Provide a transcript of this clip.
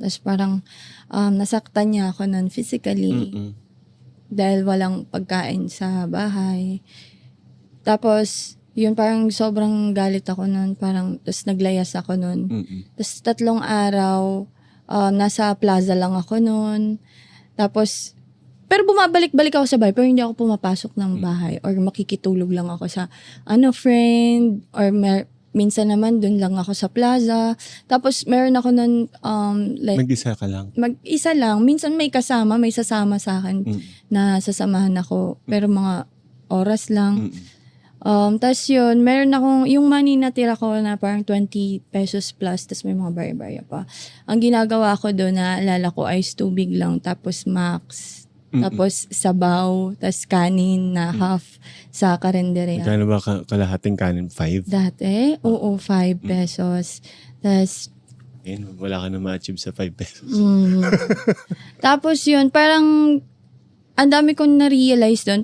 Tapos parang nasaktan niya ako nun physically dahil walang pagkain sa bahay. Tapos, yun parang sobrang galit ako nun. Parang, tapos naglayas ako nun. Tapos 3 araw, nasa plaza lang ako nun. Tapos, pero bumabalik-balik ako sa bahay, pero hindi ako pumapasok ng bahay or makikitulog lang ako sa friend or minsan naman dun lang ako sa plaza. Tapos meron ako nun like Mag-isa ka lang? mag-isa lang. Minsan may kasama, may sasama sa akin na sasamahan ako. Pero mga oras lang. Tapos yun, meron akong, yung money na tira ko na parang 20 pesos plus, tapos may mga barya-barya pa. Ang ginagawa ko doon, naalala ko, ice tubig lang, tapos max. Tapos sabaw, tapos kanin na half sa karinderya. Magkano ba kalahating kanin? 5? Dati, oo, 5 pesos. Tapos, Wala ka na ma-achieve sa 5 pesos. tapos yun, parang, ang dami kong na-realize doon.